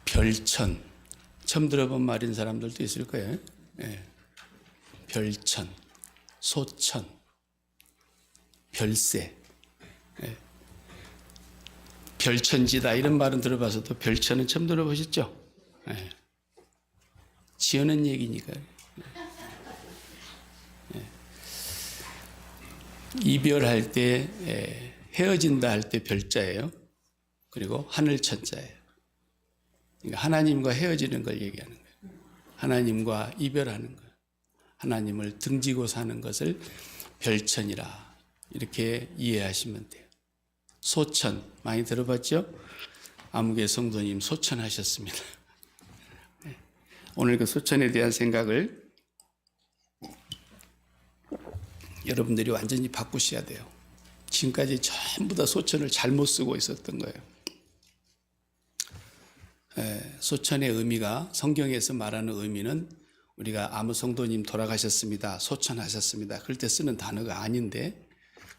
별천, 처음 들어본 말인 사람들도 있을 거예요. 별천, 소천, 별세, 별천지다 이런 말은 들어봐서도 별천은 처음 들어보셨죠? 지어낸 얘기니까요. 이별할 때, 헤어진다 할 때 별자예요. 그리고 하늘천자예요. 그러니까 하나님과 헤어지는 걸 얘기하는 거예요. 하나님과 이별하는 거예요. 하나님을 등지고 사는 것을 별천이라 이렇게 이해하시면 돼요. 소천 많이 들어봤죠? 아무개 성도님 소천하셨습니다. 오늘 그 소천에 대한 생각을 여러분들이 완전히 바꾸셔야 돼요. 지금까지 전부 다 소천을 잘못 쓰고 있었던 거예요. 소천의 의미가 성경에서 말하는 의미는 우리가 아무 성도님 돌아가셨습니다. 소천하셨습니다. 그럴 때 쓰는 단어가 아닌데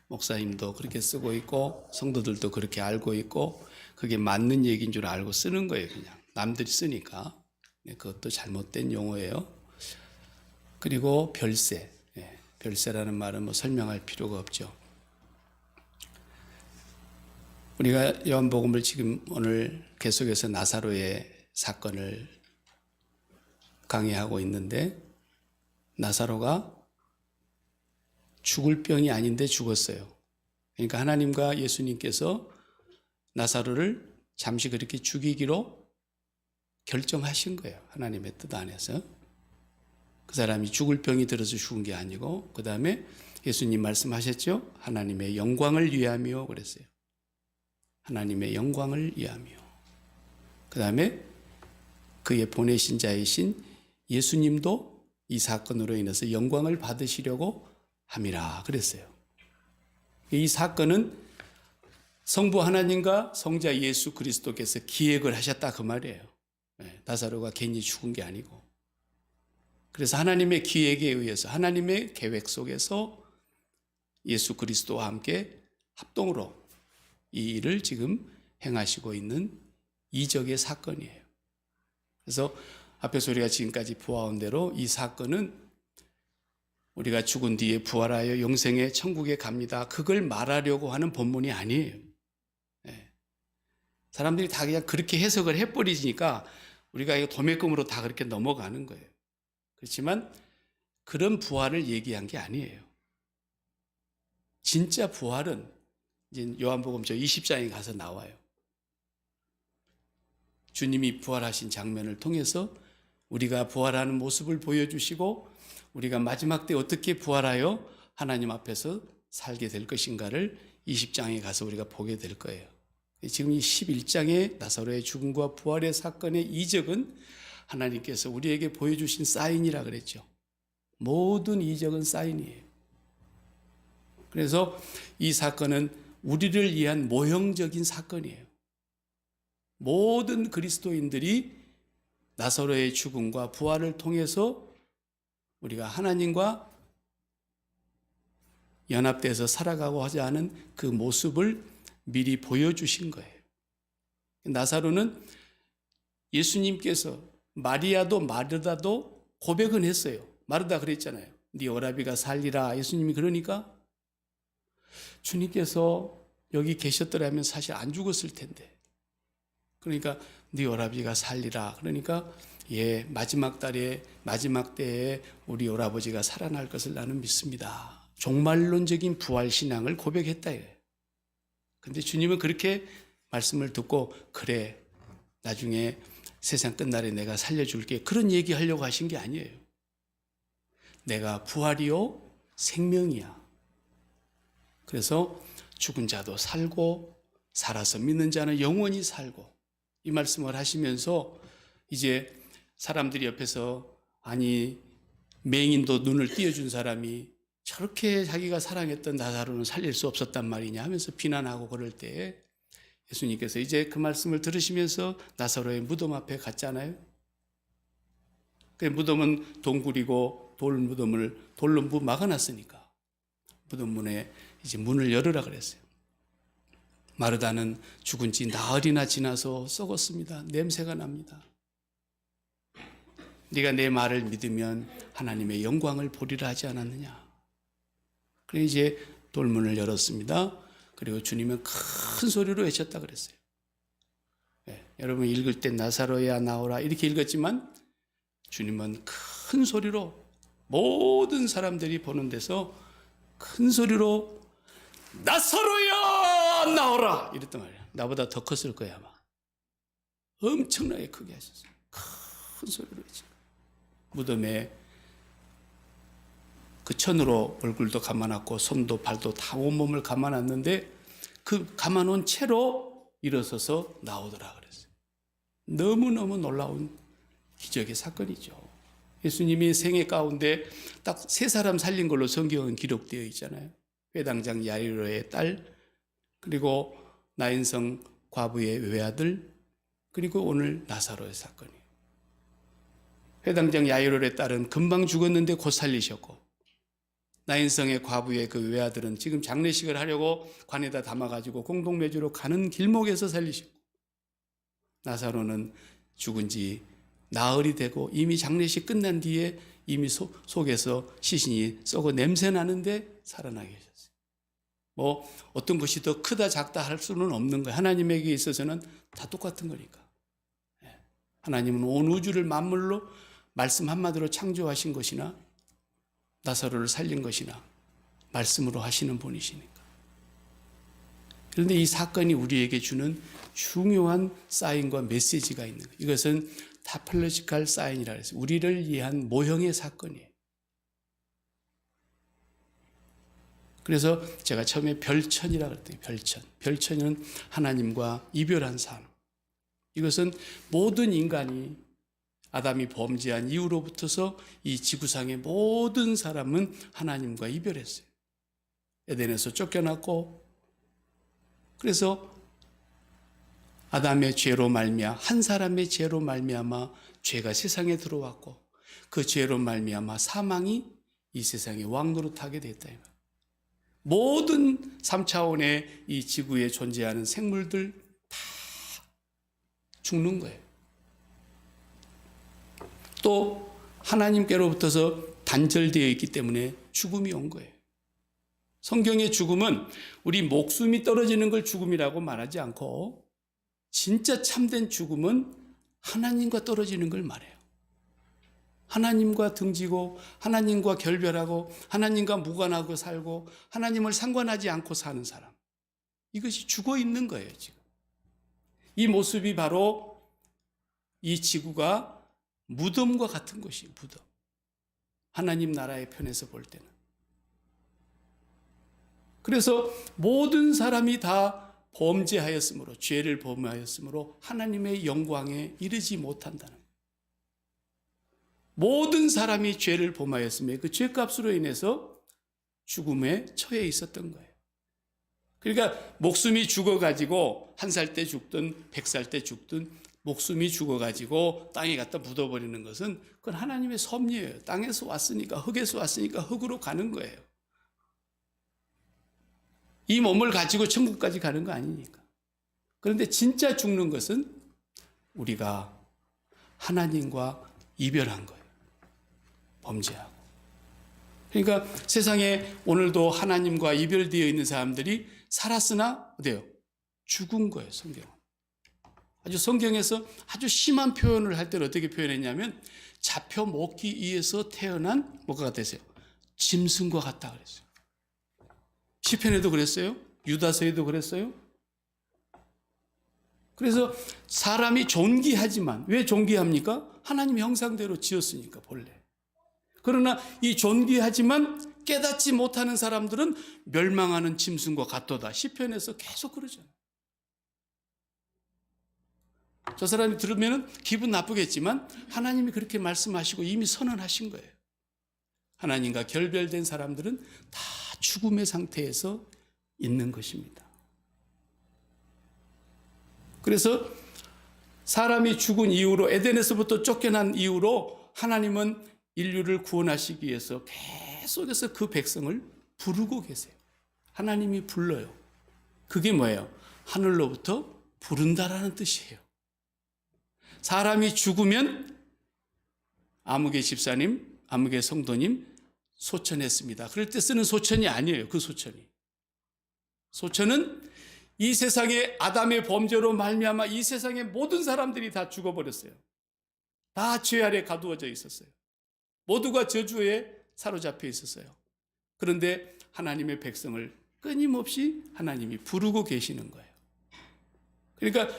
목사님도 그렇게 쓰고 있고 성도들도 그렇게 알고 있고 그게 맞는 얘기인 줄 알고 쓰는 거예요. 그냥 남들이 쓰니까. 그것도 잘못된 용어예요. 그리고 별세. 별세라는 말은 뭐 설명할 필요가 없죠. 우리가 요한복음을 지금 오늘 계속해서 나사로의 사건을 강의하고 있는데 나사로가 죽을 병이 아닌데 죽었어요. 그러니까 하나님과 예수님께서 나사로를 잠시 그렇게 죽이기로 결정하신 거예요. 하나님의 뜻 안에서. 그 사람이 죽을 병이 들어서 죽은 게 아니고 그 다음에 예수님 말씀하셨죠? 하나님의 영광을 위하며 그랬어요. 하나님의 영광을 위하며. 그 다음에 그의 보내신 자이신 예수님도 이 사건으로 인해서 영광을 받으시려고 함이라 그랬어요. 이 사건은 성부 하나님과 성자 예수 그리스도께서 기획을 하셨다 그 말이에요. 나사로가 괜히 죽은 게 아니고. 그래서 하나님의 기획에 의해서 하나님의 계획 속에서 예수 그리스도와 함께 합동으로 이 일을 지금 행하시고 있는 이적의 사건이에요. 그래서 앞에서 우리가 지금까지 보아온 대로 이 사건은 우리가 죽은 뒤에 부활하여 영생의 천국에 갑니다. 그걸 말하려고 하는 본문이 아니에요. 사람들이 다 그냥 그렇게 해석을 해버리니까 우리가 이거 도매금으로 다 그렇게 넘어가는 거예요. 그렇지만 그런 부활을 얘기한 게 아니에요. 진짜 부활은 이제 요한복음 20장에 가서 나와요. 주님이 부활하신 장면을 통해서 우리가 부활하는 모습을 보여주시고 우리가 마지막 때 어떻게 부활하여 하나님 앞에서 살게 될 것인가를 20장에 가서 우리가 보게 될 거예요. 지금 이 11장의 나사로의 죽음과 부활의 사건의 이적은 하나님께서 우리에게 보여주신 사인이라 그랬죠. 모든 이적은 사인이에요. 그래서 이 사건은 우리를 위한 모형적인 사건이에요. 모든 그리스도인들이 나사로의 죽음과 부활을 통해서 우리가 하나님과 연합돼서 살아가고자 하는 그 모습을 미리 보여주신 거예요. 나사로는 예수님께서 마리아도 마르다도 고백은 했어요. 마르다 그랬잖아요. 네 오라비가 살리라. 예수님이 그러니까 주님께서 여기 계셨더라면 사실 안 죽었을 텐데. 그러니까 네 오라비가 살리라. 그러니까 마지막 때에 우리 오라버지가 살아날 것을 나는 믿습니다. 종말론적인 부활 신앙을 고백했다. 근데 주님은 그렇게 말씀을 듣고 그래 나중에 세상 끝날에 내가 살려줄게 그런 얘기하려고 하신 게 아니에요. 내가 부활이요 생명이야. 그래서 죽은 자도 살고 살아서 믿는 자는 영원히 살고 이 말씀을 하시면서 이제 사람들이 옆에서 아니 맹인도 눈을 띄워준 사람이 저렇게 자기가 사랑했던 나사로는 살릴 수 없었단 말이냐 하면서 비난하고 그럴 때 예수님께서 이제 그 말씀을 들으시면서 나사로의 무덤 앞에 갔잖아요. 그 무덤은 동굴이고 돌무덤을 돌로 막아놨으니까 무덤 문에 이제 문을 열으라 그랬어요. 마르다는 죽은 지 나흘이나 지나서 썩었습니다. 냄새가 납니다. 네가 내 말을 믿으면 하나님의 영광을 보리라 하지 않았느냐. 그래서 이제 돌문을 열었습니다. 그리고 주님은 큰 소리로 외쳤다 그랬어요. 네, 여러분 읽을 때 나사로야 나오라 이렇게 읽었지만 주님은 큰 소리로 모든 사람들이 보는 데서 큰 소리로 나사로야 나오라 이랬단 말이에요. 나보다 더 컸을 거야 아마. 엄청나게 크게 하셨어요. 큰 소리로 외쳐. 무덤에 그 천으로 얼굴도 감아놨고 손도 발도 다 온몸을 감아놨는데 그 감아놓은 채로 일어서서 나오더라 그랬어요. 너무너무 놀라운 기적의 사건이죠. 예수님이 생애 가운데 딱 3사람 살린 걸로 성경은 기록되어 있잖아요. 회당장 야이로의 딸, 그리고 나인성 과부의 외아들, 그리고 오늘 나사로의 사건이에요. 회당장 야이로의 딸은 금방 죽었는데 곧 살리셨고, 나인성의 과부의 그 외아들은 지금 장례식을 하려고 관에다 담아가지고 공동묘지로 가는 길목에서 살리셨고, 나사로는 죽은 지 나흘이 되고 이미 장례식 끝난 뒤에 이미 속에서 시신이 썩어 냄새 나는데 살아나게 하셨어요. 뭐 어떤 것이 더 크다 작다 할 수는 없는 거예요. 하나님에게 있어서는 다 똑같은 거니까. 하나님은 온 우주를 만물로 말씀 한마디로 창조하신 것이나 나사로를 살린 것이나 말씀으로 하시는 분이시니까. 그런데 이 사건이 우리에게 주는 중요한 사인과 메시지가 있는 거예요. 이것은 타펠로지칼 사인이라고 해서 우리를 위한 모형의 사건이에요. 그래서 제가 처음에 별천이라고 그랬더니 별천. 별천은 하나님과 이별한 삶. 이것은 모든 인간이 아담이 범죄한 이후로부터서 이 지구상의 모든 사람은 하나님과 이별했어요. 에덴에서 쫓겨났고, 그래서 아담의 죄로 말미암아 한 사람의 죄로 말미암아 죄가 세상에 들어왔고 그 죄로 말미암아 사망이 이 세상에 왕노릇하게 됐다. 모든 3차원의 이 지구에 존재하는 생물들 다 죽는 거예요. 또 하나님께로부터서 단절되어 있기 때문에 죽음이 온 거예요. 성경의 죽음은 우리 목숨이 떨어지는 걸 죽음이라고 말하지 않고 진짜 참된 죽음은 하나님과 떨어지는 걸 말해요. 하나님과 등지고 하나님과 결별하고 하나님과 무관하고 살고 하나님을 상관하지 않고 사는 사람. 이것이 죽어 있는 거예요, 지금. 이 모습이 바로 이 지구가 무덤과 같은 것이에요, 무덤. 하나님 나라의 편에서 볼 때는. 그래서 모든 사람이 다 범죄하였으므로, 죄를 범하였으므로 하나님의 영광에 이르지 못한다는 거예요. 모든 사람이 죄를 범하였으며 그 죄값으로 인해서 죽음에 처해 있었던 거예요. 그러니까 목숨이 죽어가지고 1살 때 죽든 100살 때 죽든 목숨이 죽어가지고 땅에 갖다 묻어버리는 것은 그건 하나님의 섭리예요. 땅에서 왔으니까, 흙에서 왔으니까 흙으로 가는 거예요. 이 몸을 가지고 천국까지 가는 거 아니니까. 그런데 진짜 죽는 것은 우리가 하나님과 이별한 거예요. 범죄하고. 그러니까 세상에 오늘도 하나님과 이별되어 있는 사람들이 살았으나 어때요? 죽은 거예요, 성경은. 아주 성경에서 아주 심한 표현을 할 때는 어떻게 표현했냐면 잡혀 먹기 위해서 태어난 뭐가 되세요? 짐승과 같다 그랬어요. 시편에도 그랬어요. 유다서에도 그랬어요. 그래서 사람이 존귀하지만 왜 존귀합니까? 하나님 형상대로 지었으니까 본래. 그러나 이 존귀하지만 깨닫지 못하는 사람들은 멸망하는 짐승과 같도다. 시편에서 계속 그러잖아요. 저 사람이 들으면 기분 나쁘겠지만 하나님이 그렇게 말씀하시고 이미 선언하신 거예요. 하나님과 결별된 사람들은 다 죽음의 상태에서 있는 것입니다. 그래서 사람이 죽은 이후로 에덴에서부터 쫓겨난 이후로 하나님은 인류를 구원하시기 위해서 계속해서 그 백성을 부르고 계세요. 하나님이 불러요. 그게 뭐예요? 하늘로부터 부른다라는 뜻이에요. 사람이 죽으면 아무개 집사님, 아무개 성도님 소천했습니다. 그럴 때 쓰는 소천이 아니에요. 그 소천이. 소천은 이 세상에 아담의 범죄로 말미암아 이 세상의 모든 사람들이 다 죽어버렸어요. 다 죄 아래 가두어져 있었어요. 모두가 저주에 사로잡혀 있었어요. 그런데 하나님의 백성을 끊임없이 하나님이 부르고 계시는 거예요. 그러니까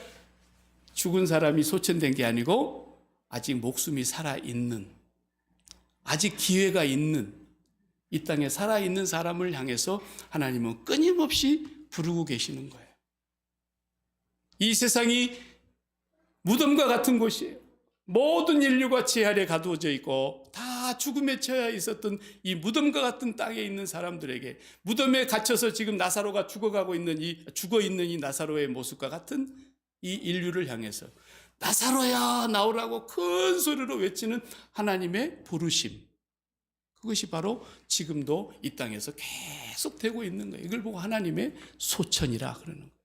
죽은 사람이 소천된 게 아니고 아직 목숨이 살아있는, 아직 기회가 있는, 이 땅에 살아있는 사람을 향해서 하나님은 끊임없이 부르고 계시는 거예요. 이 세상이 무덤과 같은 곳이에요. 모든 인류가 죄 아래 가두어져 있고 다 죽음에 처해 있었던 이 무덤과 같은 땅에 있는 사람들에게, 무덤에 갇혀서 지금 나사로가 죽어 있는 이 나사로의 모습과 같은 이 인류를 향해서 나사로야 나오라고 큰 소리로 외치는 하나님의 부르심, 그것이 바로 지금도 이 땅에서 계속 되고 있는 거예요. 이걸 보고 하나님의 소천이라 그러는 거예요.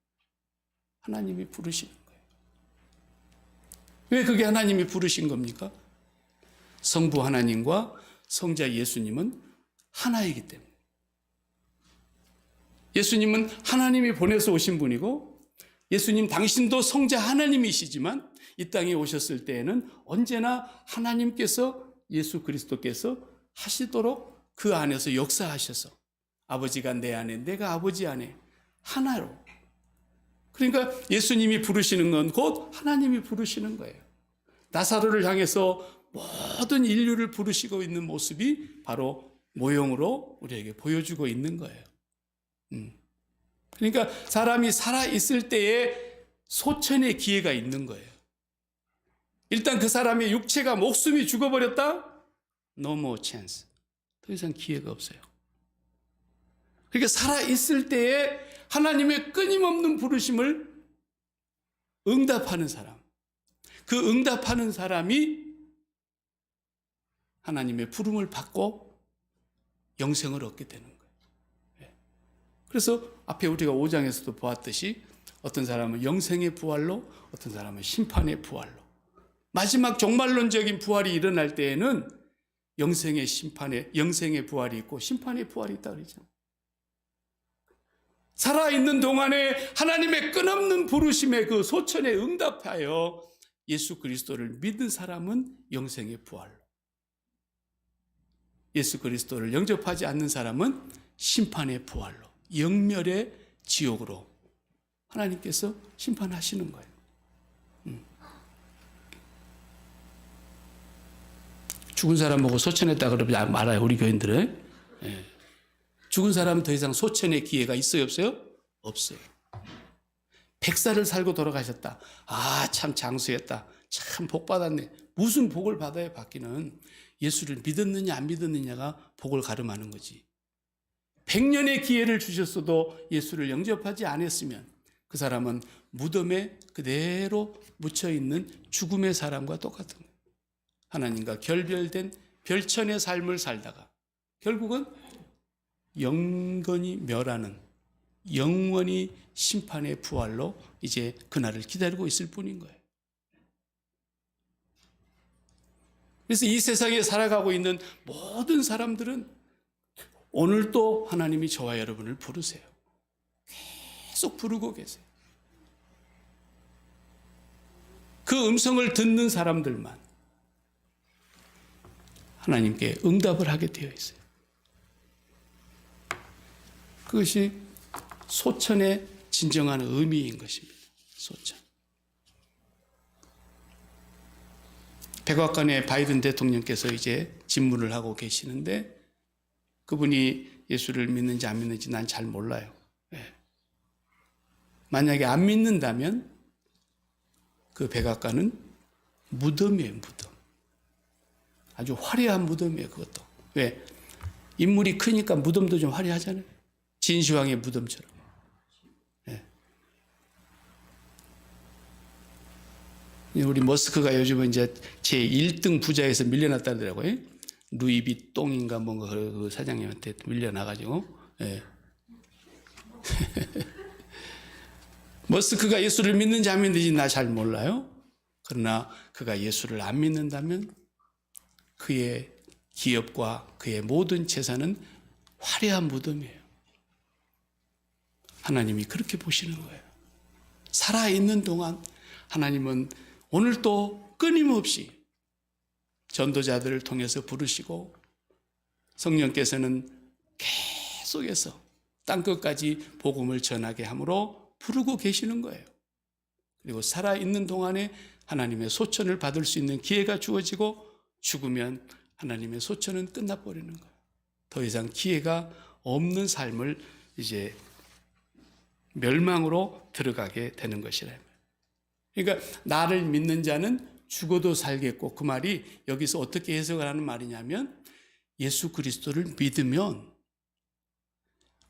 하나님이 부르시는 거예요. 왜 그게 하나님이 부르신 겁니까? 성부 하나님과 성자 예수님은 하나이기 때문에. 예수님은 하나님이 보내서 오신 분이고, 예수님 당신도 성자 하나님이시지만 이 땅에 오셨을 때에는 언제나 하나님께서, 예수 그리스도께서 하시도록 그 안에서 역사하셔서 아버지가 내 안에, 내가 아버지 안에 하나로. 그러니까 예수님이 부르시는 건 곧 하나님이 부르시는 거예요. 나사로를 향해서 모든 인류를 부르시고 있는 모습이 바로 모형으로 우리에게 보여주고 있는 거예요. 그러니까 사람이 살아있을 때에 소천의 기회가 있는 거예요. 일단 그 사람의 육체가, 목숨이 죽어버렸다? No more chance. 더 이상 기회가 없어요. 그러니까 살아있을 때에 하나님의 끊임없는 부르심을 응답하는 사람, 그 응답하는 사람이 하나님의 부름을 받고 영생을 얻게 되는 거예요. 그래서 앞에 우리가 5장에서도 보았듯이 어떤 사람은 영생의 부활로, 어떤 사람은 심판의 부활로, 마지막 종말론적인 부활이 일어날 때에는 영생의 부활이 있고 심판의 부활이 있다 그러잖아요. 살아있는 동안에 하나님의 끊없는 부르심에 그 소천에 응답하여 예수 그리스도를 믿는 사람은 영생의 부활로, 예수 그리스도를 영접하지 않는 사람은 심판의 부활로, 영멸의 지옥으로 하나님께서 심판하시는 거예요. 죽은 사람 보고 소천했다 그러지 말아요, 우리 교인들은. 죽은 사람은 더 이상 소천의 기회가 있어요, 없어요? 없어요. 100살을 살고 돌아가셨다. 아, 참 장수했다. 참 복 받았네. 무슨 복을 받아야 받기는 예수를 믿었느냐 안 믿었느냐가 복을 가름하는 거지. 100년의 기회를 주셨어도 예수를 영접하지 않았으면 그 사람은 무덤에 그대로 묻혀있는 죽음의 사람과 똑같은 거예요. 하나님과 결별된 별천의 삶을 살다가 결국은 영원히 멸하는, 영원히 심판의 부활로 이제 그날을 기다리고 있을 뿐인 거예요. 그래서 이 세상에 살아가고 있는 모든 사람들은 오늘도 하나님이 저와 여러분을 부르세요. 계속 부르고 계세요. 그 음성을 듣는 사람들만 하나님께 응답을 하게 되어 있어요. 그것이 소천의 진정한 의미인 것입니다. 소천. 백악관의 바이든 대통령께서 이제 집무를 하고 계시는데 그분이 예수를 믿는지 안 믿는지 난 잘 몰라요. 만약에 안 믿는다면 그 백악관은 무덤이에요, 무덤. 아주 화려한 무덤이에요, 그것도. 왜? 인물이 크니까 무덤도 좀 화려하잖아요. 진시황의 무덤처럼. 우리 머스크가 요즘은 이제 제 1등 부자에서 밀려났다더라고요. 루이비 똥인가 뭔가 그 사장님한테 밀려나가지고. 머스크가 예수를 믿는지 안 믿는지 나 잘 몰라요. 그러나 그가 예수를 안 믿는다면 그의 기업과 그의 모든 재산은 화려한 무덤이에요. 하나님이 그렇게 보시는 거예요. 살아있는 동안 하나님은 오늘도 끊임없이 전도자들을 통해서 부르시고 성령께서는 계속해서 땅끝까지 복음을 전하게 함으로 부르고 계시는 거예요. 그리고 살아있는 동안에 하나님의 소천을 받을 수 있는 기회가 주어지고 죽으면 하나님의 소천은 끝나버리는 거예요. 더 이상 기회가 없는 삶을 이제 멸망으로 들어가게 되는 것이라. 그러니까 나를 믿는 자는 죽어도 살겠고, 그 말이 여기서 어떻게 해석을 하는 말이냐면 예수 그리스도를 믿으면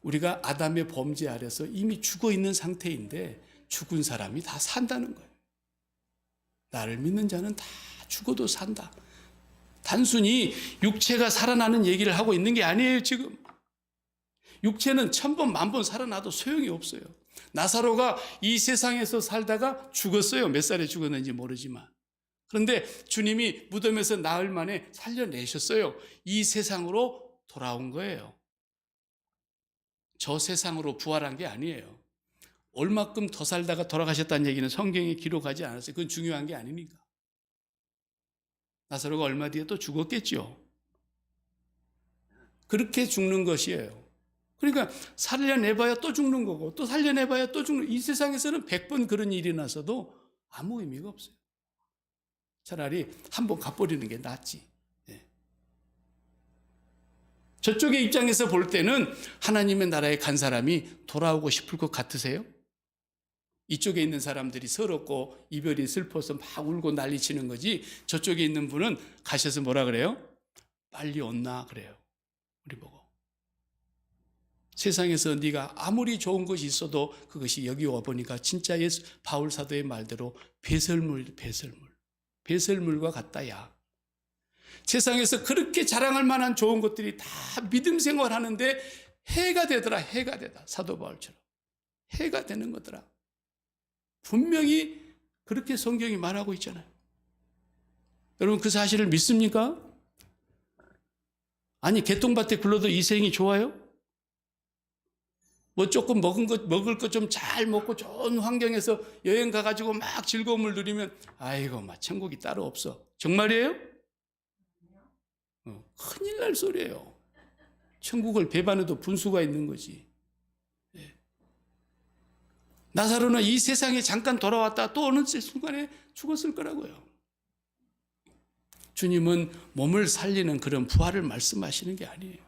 우리가 아담의 범죄 아래서 이미 죽어 있는 상태인데 죽은 사람이 다 산다는 거예요. 나를 믿는 자는 다 죽어도 산다. 단순히 육체가 살아나는 얘기를 하고 있는 게 아니에요. 지금 육체는 1000번, 10,000번 살아나도 소용이 없어요. 나사로가 이 세상에서 살다가 죽었어요. 몇 살에 죽었는지 모르지만. 그런데 주님이 무덤에서 나흘 만에 살려내셨어요. 이 세상으로 돌아온 거예요. 저 세상으로 부활한 게 아니에요. 얼마큼 더 살다가 돌아가셨다는 얘기는 성경에 기록하지 않았어요. 그건 중요한 게 아니니까. 나사로가 얼마 뒤에 또 죽었겠죠. 그렇게 죽는 것이에요. 그러니까 살려내봐야 또 죽는 거고, 또 살려내봐야 또 죽는, 이 세상에서는 100번 그런 일이 나서도 아무 의미가 없어요. 차라리 한번 가버리는 게 낫지. 네. 저쪽의 입장에서 볼 때는 하나님의 나라에 간 사람이 돌아오고 싶을 것 같으세요? 이쪽에 있는 사람들이 서럽고 이별이 슬퍼서 막 울고 난리치는 거지, 저쪽에 있는 분은 가셔서 뭐라 그래요? 빨리 온나 그래요. 우리 보고. 세상에서 네가 아무리 좋은 것이 있어도 그것이 여기 와보니까 진짜 바울 사도의 말대로 배설물과 같다야. 세상에서 그렇게 자랑할 만한 좋은 것들이 다 믿음 생활하는데 해가 되더라. 해가 되다. 사도 바울처럼 해가 되는 거더라. 분명히 그렇게 성경이 말하고 있잖아요. 여러분 그 사실을 믿습니까? 아니 개똥밭에 굴러도 이 생이 좋아요? 뭐 조금 먹을 것 좀 잘 먹고 좋은 환경에서 여행 가가지고 막 즐거움을 누리면 아이고 막 천국이 따로 없어. 정말이에요? 큰일 날 소리예요. 천국을 배반해도 분수가 있는 거지. 네. 나사로는 이 세상에 잠깐 돌아왔다 또 어느 순간에 죽었을 거라고요. 주님은 몸을 살리는 그런 부활을 말씀하시는 게 아니에요.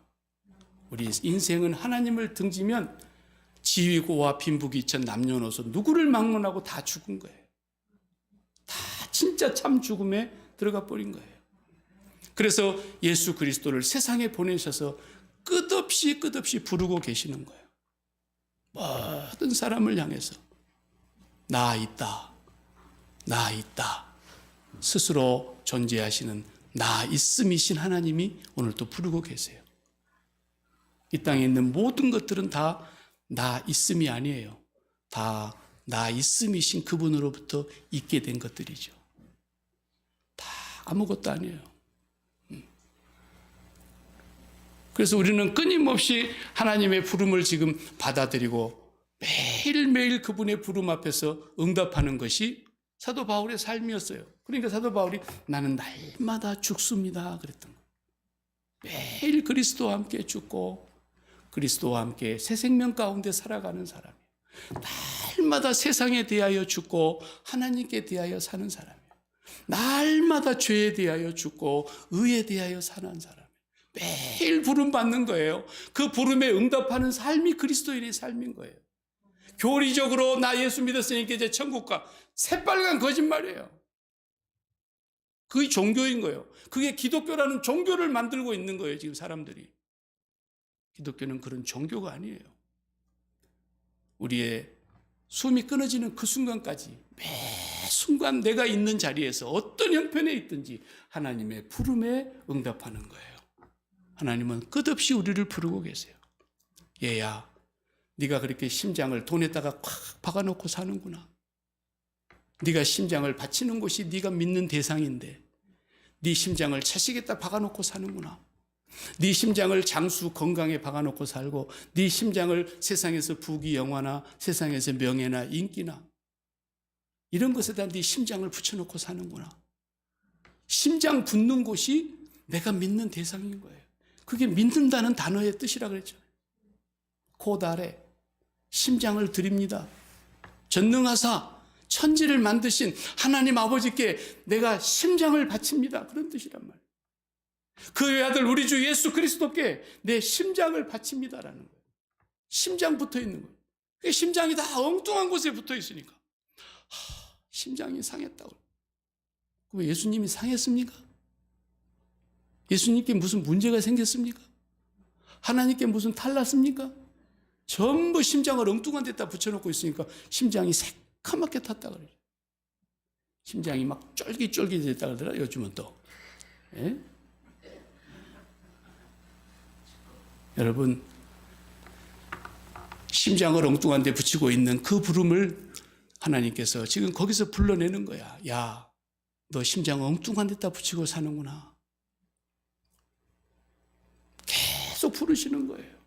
우리 인생은 하나님을 등지면 지위고와 빈부귀천 남녀노소 누구를 막론하고 다 죽은 거예요. 다 진짜 참 죽음에 들어가 버린 거예요. 그래서 예수 그리스도를 세상에 보내셔서 끝없이 부르고 계시는 거예요. 모든 사람을 향해서 나 있다, 나 있다. 스스로 존재하시는 나 있음이신 하나님이 오늘 또 부르고 계세요. 이 땅에 있는 모든 것들은 다 나 있음이 아니에요. 다 나 있음이신 그분으로부터 있게 된 것들이죠. 다 아무것도 아니에요. 그래서 우리는 끊임없이 하나님의 부름을 지금 받아들이고 매일매일 그분의 부름 앞에서 응답하는 것이 사도 바울의 삶이었어요. 그러니까 사도 바울이 나는 날마다 죽습니다 그랬던 거예요. 매일 그리스도와 함께 죽고 그리스도와 함께 새 생명 가운데 살아가는 사람이에요. 날마다 세상에 대하여 죽고 하나님께 대하여 사는 사람이에요. 날마다 죄에 대하여 죽고 의에 대하여 사는 사람이에요. 매일 부름 받는 거예요. 그 부름에 응답하는 삶이 그리스도인의 삶인 거예요. 교리적으로 나 예수 믿었으니까 이제 천국 가. 새빨간 거짓말이에요. 그게 종교인 거예요. 그게 기독교라는 종교를 만들고 있는 거예요. 지금 사람들이. 기독교는 그런 종교가 아니에요. 우리의 숨이 끊어지는 그 순간까지 매 순간 내가 있는 자리에서 어떤 형편에 있든지 하나님의 부름에 응답하는 거예요. 하나님은 끝없이 우리를 부르고 계세요. 얘야, 네가 그렇게 심장을 돈에다가 콱 박아놓고 사는구나. 네가 심장을 바치는 곳이 네가 믿는 대상인데 네 심장을 채식에다 박아놓고 사는구나. 네 심장을 장수 건강에 박아놓고 살고 네 심장을 세상에서 부귀 영화나 세상에서 명예나 인기나 이런 것에다 네 심장을 붙여놓고 사는구나. 심장 붙는 곳이 내가 믿는 대상인 거예요. 그게 믿는다는 단어의 뜻이라 그랬죠. 고달에 심장을 드립니다. 전능하사 천지를 만드신 하나님 아버지께 내가 심장을 바칩니다. 그런 뜻이란 말이에요. 그의 아들 우리 주 예수 그리스도께 내 심장을 바칩니다라는 거예요. 심장 붙어 있는 거예요. 그 심장이 다 엉뚱한 곳에 붙어 있으니까 심장이 상했다고. 그럼 예수님이 상했습니까? 예수님께 무슨 문제가 생겼습니까? 하나님께 무슨 탈났습니까? 전부 심장을 엉뚱한 데다 붙여놓고 있으니까 심장이 새카맣게 탔다 그래요. 심장이 막 쫄깃쫄깃했다 그러더라 요즘은 또. 예? 여러분, 심장을 엉뚱한 데 붙이고 있는 그 부름을 하나님께서 지금 거기서 불러내는 거야. 야, 너 심장 엉뚱한 데다 붙이고 사는구나. 계속 부르시는 거예요.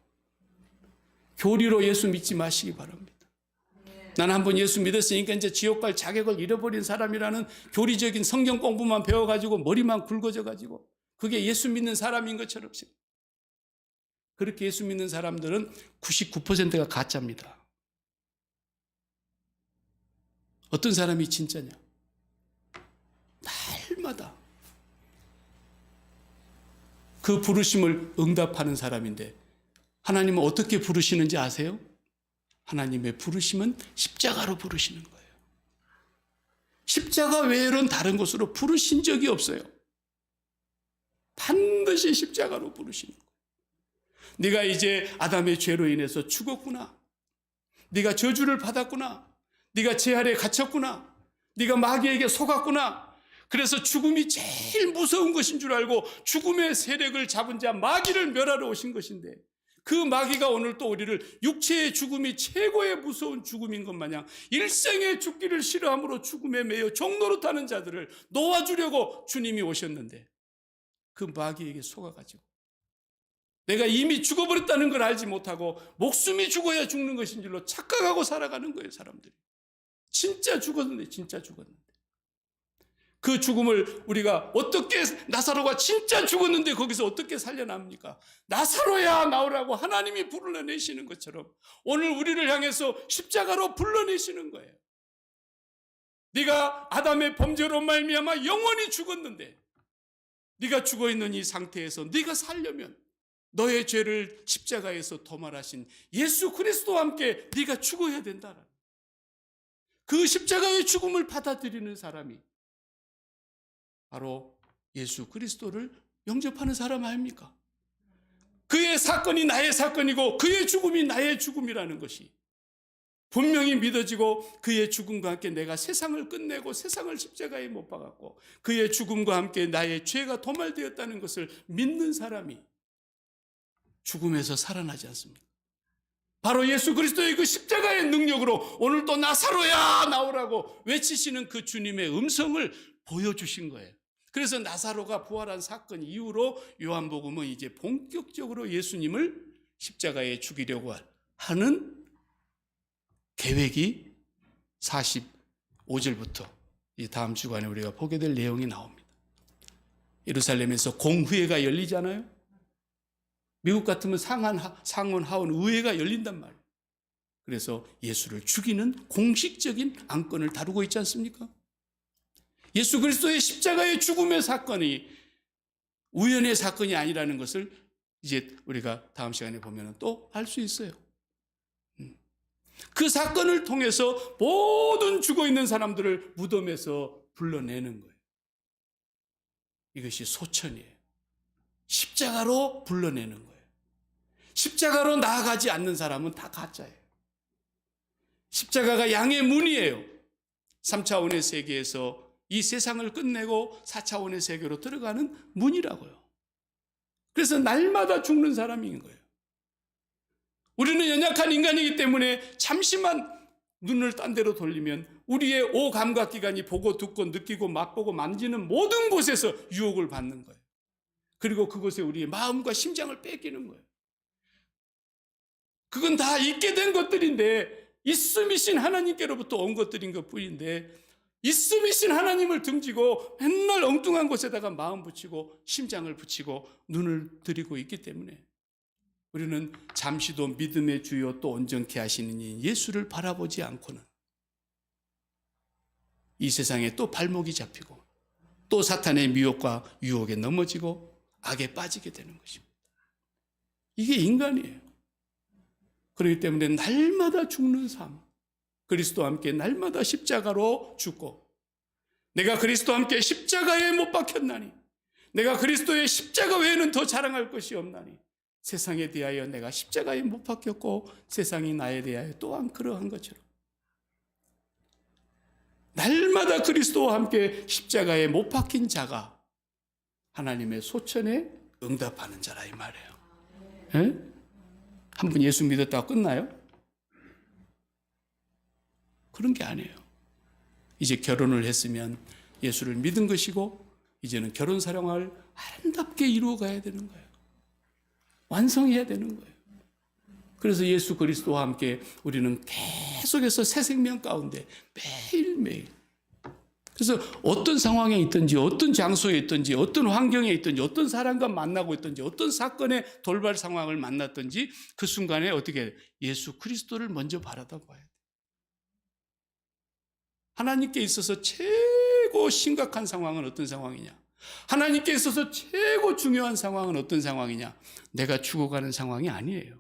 교리로 예수 믿지 마시기 바랍니다. 나는 한번 예수 믿었으니까 이제 지옥 갈 자격을 잃어버린 사람이라는 교리적인 성경 공부만 배워가지고 머리만 굵어져가지고 그게 예수 믿는 사람인 것처럼 그렇게 예수 믿는 사람들은 99%가 가짜입니다. 어떤 사람이 진짜냐? 날마다 그 부르심을 응답하는 사람인데 하나님은 어떻게 부르시는지 아세요? 하나님의 부르심은 십자가로 부르시는 거예요. 십자가 외에는 다른 곳으로 부르신 적이 없어요. 반드시 십자가로 부르시는 거예요. 네가 이제 아담의 죄로 인해서 죽었구나. 네가 저주를 받았구나. 네가 제 아래에 갇혔구나. 네가 마귀에게 속았구나. 그래서 죽음이 제일 무서운 것인 줄 알고 죽음의 세력을 잡은 자 마귀를 멸하러 오신 것인데 그 마귀가 오늘 또 우리를 육체의 죽음이 최고의 무서운 죽음인 것 마냥 일생에 죽기를 싫어함으로 죽음에 매여 종노릇하는 자들을 놓아주려고 주님이 오셨는데 그 마귀에게 속아가지고 내가 이미 죽어버렸다는 걸 알지 못하고 목숨이 죽어야 죽는 것인 줄로 착각하고 살아가는 거예요, 사람들이. 진짜 죽었는데, 진짜 죽었는데. 그 죽음을 우리가 어떻게, 나사로가 진짜 죽었는데 거기서 어떻게 살려납니까? 나사로야 나오라고 하나님이 불러내시는 것처럼 오늘 우리를 향해서 십자가로 불러내시는 거예요. 네가 아담의 범죄로 말미암아 영원히 죽었는데 네가 죽어있는 이 상태에서 네가 살려면 너의 죄를 십자가에서 도말하신 예수 그리스도와 함께 네가 죽어야 된다. 그 십자가의 죽음을 받아들이는 사람이 바로 예수 그리스도를 영접하는 사람 아닙니까? 그의 사건이 나의 사건이고 그의 죽음이 나의 죽음이라는 것이 분명히 믿어지고 그의 죽음과 함께 내가 세상을 끝내고 세상을 십자가에 못 박았고 그의 죽음과 함께 나의 죄가 도말되었다는 것을 믿는 사람이 죽음에서 살아나지 않습니까? 바로 예수 그리스도의 그 십자가의 능력으로 오늘 또 나사로야 나오라고 외치시는 그 주님의 음성을 보여주신 거예요. 그래서 나사로가 부활한 사건 이후로 요한복음은 이제 본격적으로 예수님을 십자가에 죽이려고 하는 계획이 45절부터 이 다음 주간에 우리가 보게 될 내용이 나옵니다. 예루살렘에서 공회가 열리잖아요. 미국 같으면 상원, 하원, 의회가 열린단 말이에요. 그래서 예수를 죽이는 공식적인 안건을 다루고 있지 않습니까? 예수 그리스도의 십자가의 죽음의 사건이 우연의 사건이 아니라는 것을 이제 우리가 다음 시간에 보면 또 알 수 있어요. 그 사건을 통해서 모든 죽어있는 사람들을 무덤에서 불러내는 거예요. 이것이 소천이에요. 십자가로 불러내는 거예요. 십자가로 나아가지 않는 사람은 다 가짜예요. 십자가가 양의 문이에요. 3차원의 세계에서 이 세상을 끝내고 4차원의 세계로 들어가는 문이라고요. 그래서 날마다 죽는 사람인 거예요. 우리는 연약한 인간이기 때문에 잠시만 눈을 딴 데로 돌리면 우리의 오감각기관이 보고 듣고 느끼고 맛보고 만지는 모든 곳에서 유혹을 받는 거예요. 그리고 그곳에 우리의 마음과 심장을 뺏기는 거예요. 그건 다 있게 된 것들인데, 있음이신 하나님께로부터 온 것들인 것뿐인데, 있음이신 하나님을 등지고 맨날 엉뚱한 곳에다가 마음 붙이고 심장을 붙이고 눈을 들이고 있기 때문에 우리는 잠시도 믿음의 주요 또 온전케 하시는 이 예수를 바라보지 않고는 이 세상에 또 발목이 잡히고 또 사탄의 미혹과 유혹에 넘어지고 악에 빠지게 되는 것입니다. 이게 인간이에요. 그렇기 때문에 날마다 죽는 삶, 그리스도와 함께 날마다 십자가로 죽고, 내가 그리스도와 함께 십자가에 못 박혔나니, 내가 그리스도의 십자가 외에는 더 자랑할 것이 없나니, 세상에 대하여 내가 십자가에 못 박혔고 세상이 나에 대하여 또한 그러한 것처럼 날마다 그리스도와 함께 십자가에 못 박힌 자가 하나님의 소천에 응답하는 자라 이 말이에요. 예? 한 번 예수 믿었다고 끝나요? 그런 게 아니에요. 이제 결혼을 했으면 예수를 믿은 것이고 이제는 결혼 사랑을 아름답게 이루어가야 되는 거예요. 완성해야 되는 거예요. 그래서 예수 그리스도와 함께 우리는 계속해서 새 생명 가운데 매일매일, 그래서 어떤 상황에 있든지 어떤 장소에 있든지 어떤 환경에 있든지 어떤 사람과 만나고 있든지 어떤 사건의 돌발 상황을 만났든지 그 순간에 어떻게 예수 그리스도를 먼저 바라다 봐야 돼요. 하나님께 있어서 최고 심각한 상황은 어떤 상황이냐? 하나님께 있어서 최고 중요한 상황은 어떤 상황이냐? 내가 죽어가는 상황이 아니에요.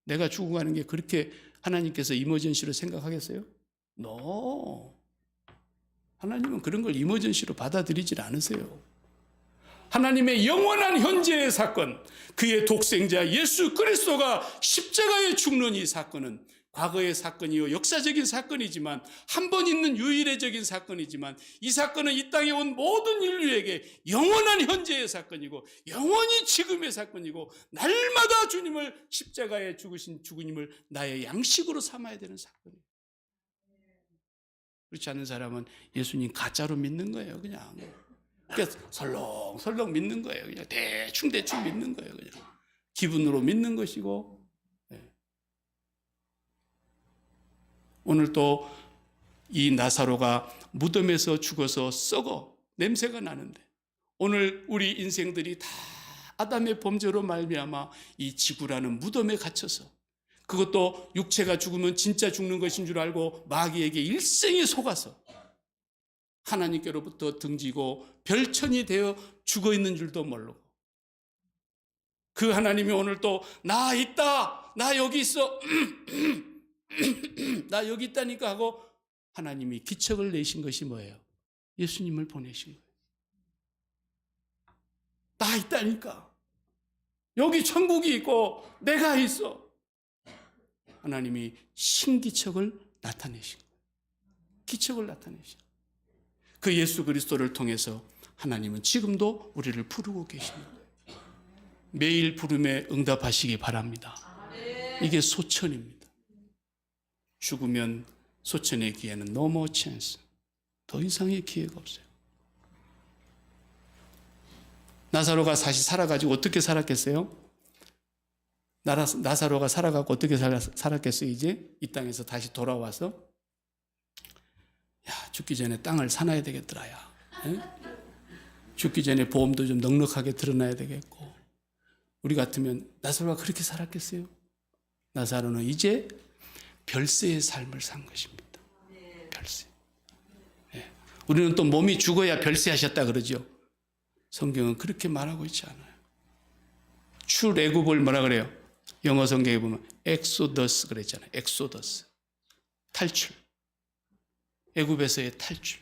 내가 죽어가는 게 그렇게 하나님께서 이머전시로 생각하겠어요? No. 하나님은 그런 걸 이머전시로 받아들이질 않으세요. 하나님의 영원한 현재의 사건, 그의 독생자 예수 그리스도가 십자가에 죽는 이 사건은 과거의 사건이요 역사적인 사건이지만, 한 번 있는 유일해적인 사건이지만, 이 사건은 이 땅에 온 모든 인류에게 영원한 현재의 사건이고 영원히 지금의 사건이고, 날마다 주님을 십자가에 죽으신 주님을 나의 양식으로 삼아야 되는 사건이에요. 그렇지 않은 사람은 예수님 가짜로 믿는 거예요. 그냥 설렁설렁 믿는 거예요. 그냥 대충 믿는 거예요. 그냥 기분으로 믿는 것이고. 오늘 또 이 나사로가 무덤에서 죽어서 썩어 냄새가 나는데, 오늘 우리 인생들이 다 아담의 범죄로 말미암아 이 지구라는 무덤에 갇혀서, 그것도 육체가 죽으면 진짜 죽는 것인 줄 알고 마귀에게 일생에 속아서 하나님께로부터 등지고 별천이 되어 죽어 있는 줄도 모르고, 그 하나님이 오늘 또 나 있다, 나 여기 있어, 나 여기 있다니까 하고 하나님이 기척을 내신 것이 뭐예요? 예수님을 보내신 거예요. 나 있다니까, 여기 천국이 있고 내가 있어. 하나님이 신기척을 나타내신 거예요. 기척을 나타내신 거예요. 그 예수 그리스도를 통해서 하나님은 지금도 우리를 부르고 계십니다. 매일 부름에 응답하시기 바랍니다. 이게 소천입니다. 죽으면 소천의 기회는 no more chance. 더 이상의 기회가 없어요. 나사로가 다시 살아가지고 어떻게 살았겠어요? 나사로가 살아가고 어떻게 살았겠어요? 이제 이 땅에서 다시 돌아와서, 야, 죽기 전에 땅을 사놔야 되겠더라, 야. 죽기 전에 보험도 좀 넉넉하게 들어놔야 되겠고. 우리 같으면 나사로가 그렇게 살았겠어요? 나사로는 이제 별세의 삶을 산 것입니다. 별세. 네. 우리는 또 몸이 죽어야 별세하셨다 그러죠. 성경은 그렇게 말하고 있지 않아요. 출애굽을 뭐라 그래요? 영어 성경에 보면 엑소더스 그랬잖아요. 엑소더스. 탈출. 애굽에서의 탈출.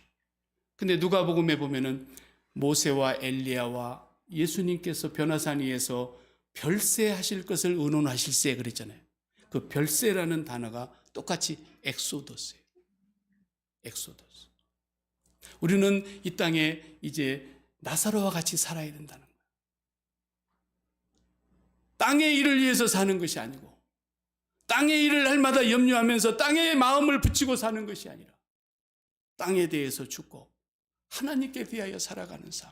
근데 누가복음에 보면은 모세와 엘리야와 예수님께서 변화산 위에서 별세하실 것을 의논하실세 그랬잖아요. 그 별세라는 단어가 똑같이 엑소더스예요. 엑소더스. 우리는 이 땅에 이제 나사로와 같이 살아야 된다는 거예요. 땅의 일을 위해서 사는 것이 아니고 땅의 일을 날마다 염려하면서 땅에 마음을 붙이고 사는 것이 아니라 땅에 대해서 죽고 하나님께 대하여 살아가는 삶.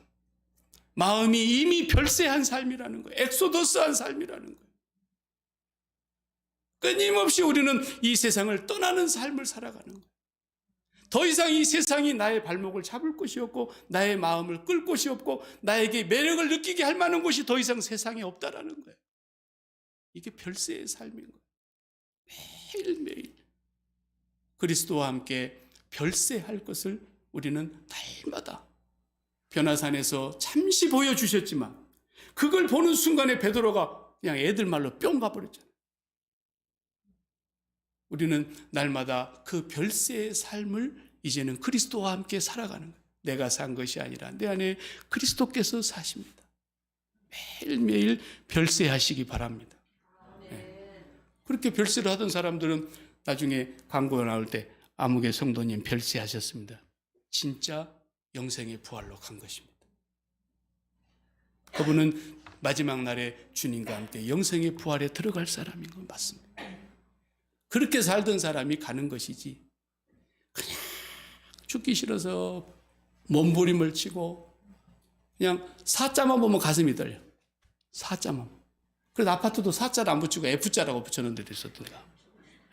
마음이 이미 별세한 삶이라는 거예요. 엑소더스한 삶이라는 거예요. 끊임없이 우리는 이 세상을 떠나는 삶을 살아가는 거예요. 더 이상 이 세상이 나의 발목을 잡을 곳이 없고 나의 마음을 끌 곳이 없고 나에게 매력을 느끼게 할 만한 곳이 더 이상 세상에 없다라는 거예요. 이게 별세의 삶인 거예요. 매일매일 그리스도와 함께 별세할 것을 우리는 날마다 변화산에서 잠시 보여주셨지만 그걸 보는 순간에 베드로가 그냥 애들 말로 뿅 가버렸잖아요. 우리는 날마다 그 별세의 삶을 이제는 그리스도와 함께 살아가는 거예요. 내가 산 것이 아니라 내 안에 그리스도께서 사십니다. 매일매일 별세하시기 바랍니다. 네. 그렇게 별세를 하던 사람들은 나중에 광고가 나올 때 아무개 성도님 별세하셨습니다. 진짜 영생의 부활로 간 것입니다. 그분은 마지막 날에 주님과 함께 영생의 부활에 들어갈 사람인 건 맞습니다. 그렇게 살던 사람이 가는 것이지 그냥 죽기 싫어서 몸부림을 치고 그냥 사자만 보면 가슴이 떨려. 사자만. 그래서 아파트도 사자를 안 붙이고 F자라고 붙여놓은 데도 있었던가.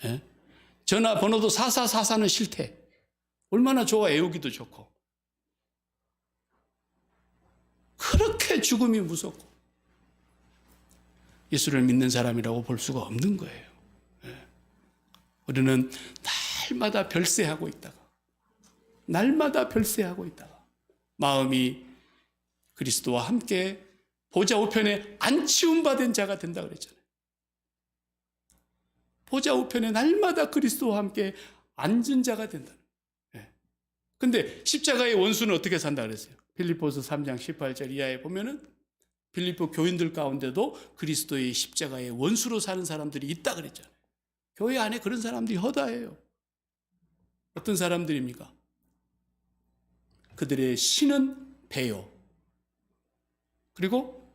예? 전화번호도 4444는 싫대. 얼마나 좋아. 애우기도 좋고. 그렇게 죽음이 무섭고 예수를 믿는 사람이라고 볼 수가 없는 거예요. 예. 우리는 날마다 별세하고 있다가 마음이 그리스도와 함께 보좌 우편에 안 치움받은 자가 된다 그랬잖아요. 보좌 우편에 날마다 그리스도와 함께 앉은 자가 된다는 거예요. 그런데 십자가의 원수는 어떻게 산다 그랬어요? 빌립보서 3장 18절 이하에 보면은 빌립보 교인들 가운데도 그리스도의 십자가의 원수로 사는 사람들이 있다 그랬잖아요. 교회 안에 그런 사람들이 허다해요. 어떤 사람들입니까? 그들의 신은 배요. 그리고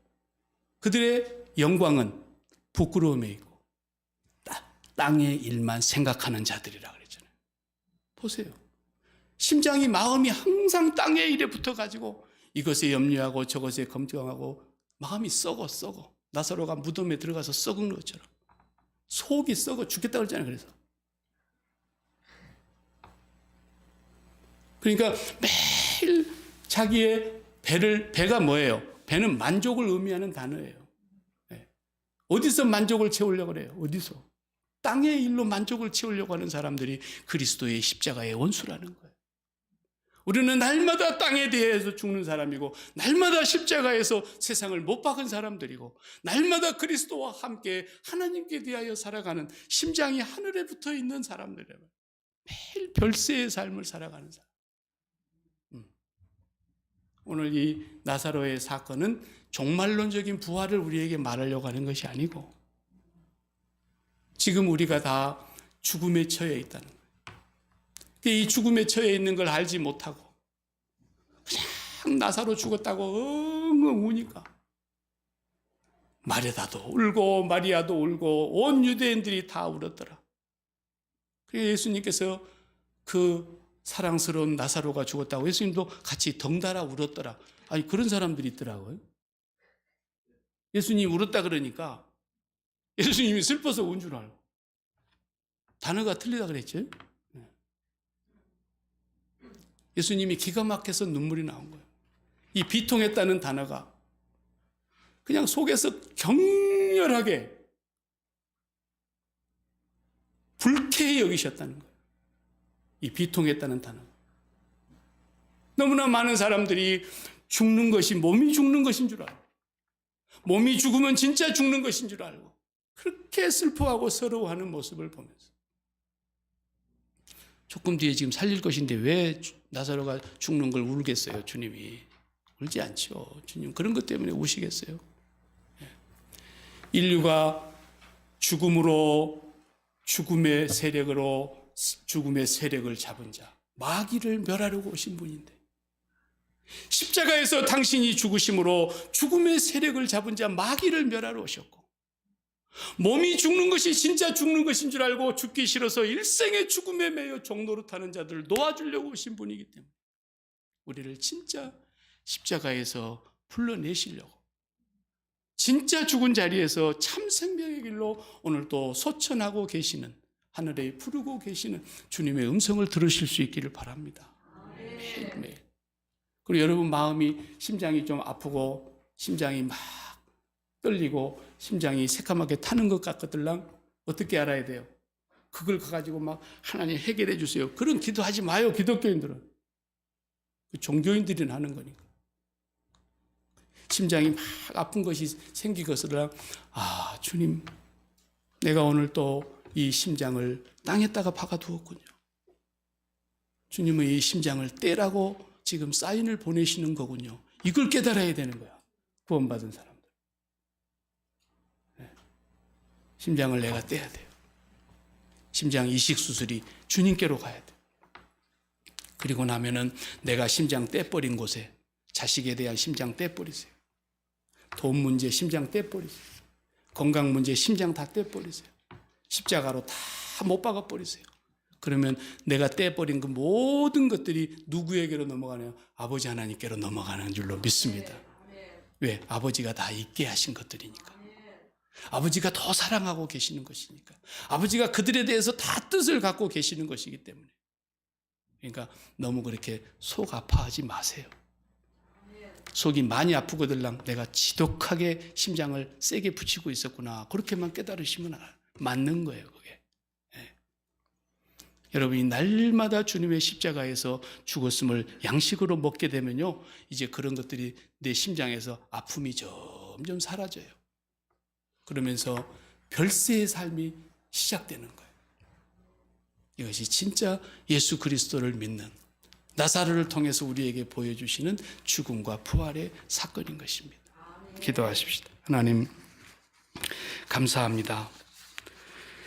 그들의 영광은 부끄러움에 있고 땅의 일만 생각하는 자들이라 그랬잖아요. 보세요. 심장이 마음이 항상 땅의 일에 붙어가지고 이것에 염려하고 저것에 걱정하고 마음이 썩어. 나사로가 무덤에 들어가서 썩은 것처럼 속이 썩어 죽겠다 그랬잖아요. 그러니까 매일 자기의 배가 뭐예요? 배는 만족을 의미하는 단어예요. 어디서 만족을 채우려고 그래요? 어디서? 땅의 일로 만족을 채우려고 하는 사람들이 그리스도의 십자가의 원수라는 거예요. 우리는 날마다 땅에 대해서 죽는 사람이고 날마다 십자가에서 세상을 못 박은 사람들이고 날마다 그리스도와 함께 하나님께 대하여 살아가는 심장이 하늘에 붙어 있는 사람들이에요. 매일 별세의 삶을 살아가는 사람. 오늘 이 나사로의 사건은 종말론적인 부활을 우리에게 말하려고 하는 것이 아니고 지금 우리가 다 죽음에 처해 있다는 거예요. 이 죽음에 처해 있는 걸 알지 못하고 그냥 나사로 죽었다고 엉엉 우니까 마르다도 울고 마리아도 울고 온 유대인들이 다 울었더라. 그래서 예수님께서 그 사랑스러운 나사로가 죽었다고 예수님도 같이 덩달아 울었더라. 아니 그런 사람들이 있더라고요. 예수님이 울었다 그러니까 예수님이 슬퍼서 운 줄 알고 단어가 틀리다 그랬죠. 예수님이 기가 막혀서 눈물이 나온 거예요. 이 비통했다는 단어가 그냥 속에서 격렬하게 불쾌히 여기셨다는 거예요. 이 비통했다는 단어. 너무나 많은 사람들이 죽는 것이 몸이 죽는 것인 줄 알고 몸이 죽으면 진짜 죽는 것인 줄 알고 그렇게 슬퍼하고 서러워하는 모습을 보면서 조금 뒤에 지금 살릴 것인데 왜 나사로가 죽는 걸 울겠어요? 주님이 울지 않죠. 주님 그런 것 때문에 우시겠어요? 인류가 죽음으로 죽음의 세력을 잡은 자 마귀를 멸하려고 오신 분인데 십자가에서 당신이 죽으심으로 죽음의 세력을 잡은 자 마귀를 멸하러 오셨고 몸이 죽는 것이 진짜 죽는 것인 줄 알고 죽기 싫어서 일생의 죽음에 매여 종노릇하는 자들을 놓아주려고 오신 분이기 때문에 우리를 진짜 십자가에서 불러내시려고, 진짜 죽은 자리에서 참 생명의 길로 오늘 또 소천하고 계시는, 하늘에 부르고 계시는 주님의 음성을 들으실 수 있기를 바랍니다. 매일매일. 그리고 여러분 마음이, 심장이 좀 아프고 심장이 막 떨리고 심장이 새까맣게 타는 것 같거들랑 어떻게 알아야 돼요? 그걸 가지고 막 하나님 해결해 주세요, 그런 기도하지 마요. 기독교인들은, 그 종교인들이 하는 거니까. 심장이 막 아픈 것이 생기거들랑, 아, 주님, 내가 오늘 또 이 심장을 땅에다가 박아두었군요. 주님은 이 심장을 떼라고 지금 사인을 보내시는 거군요. 이걸 깨달아야 되는 거야, 구원받은 사람들. 네. 심장을 내가 떼야 돼요. 심장 이식 수술이 주님께로 가야 돼요. 그리고 나면은 내가 심장 떼버린 곳에 자식에 대한 심장 떼버리세요. 돈 문제 심장 떼버리세요. 건강 문제 심장 다 떼버리세요. 십자가로 다 못 박아버리세요. 그러면 내가 떼버린 그 모든 것들이 누구에게로 넘어가나요? 아버지 하나님께로 넘어가는 줄로 믿습니다. 왜? 아버지가 다 있게 하신 것들이니까. 아버지가 더 사랑하고 계시는 것이니까. 아버지가 그들에 대해서 다 뜻을 갖고 계시는 것이기 때문에. 그러니까 너무 그렇게 속 아파하지 마세요. 속이 많이 아프거들랑 내가 지독하게 심장을 세게 붙이고 있었구나, 그렇게만 깨달으시면 맞는 거예요, 그게. 네. 여러분이 날마다 주님의 십자가에서 죽었음을 양식으로 먹게 되면요, 이제 그런 것들이 내 심장에서 아픔이 점점 사라져요. 그러면서 별세의 삶이 시작되는 거예요. 이것이 진짜 예수 그리스도를 믿는, 나사로를 통해서 우리에게 보여주시는 죽음과 부활의 사건인 것입니다. 기도하십시다. 하나님, 감사합니다.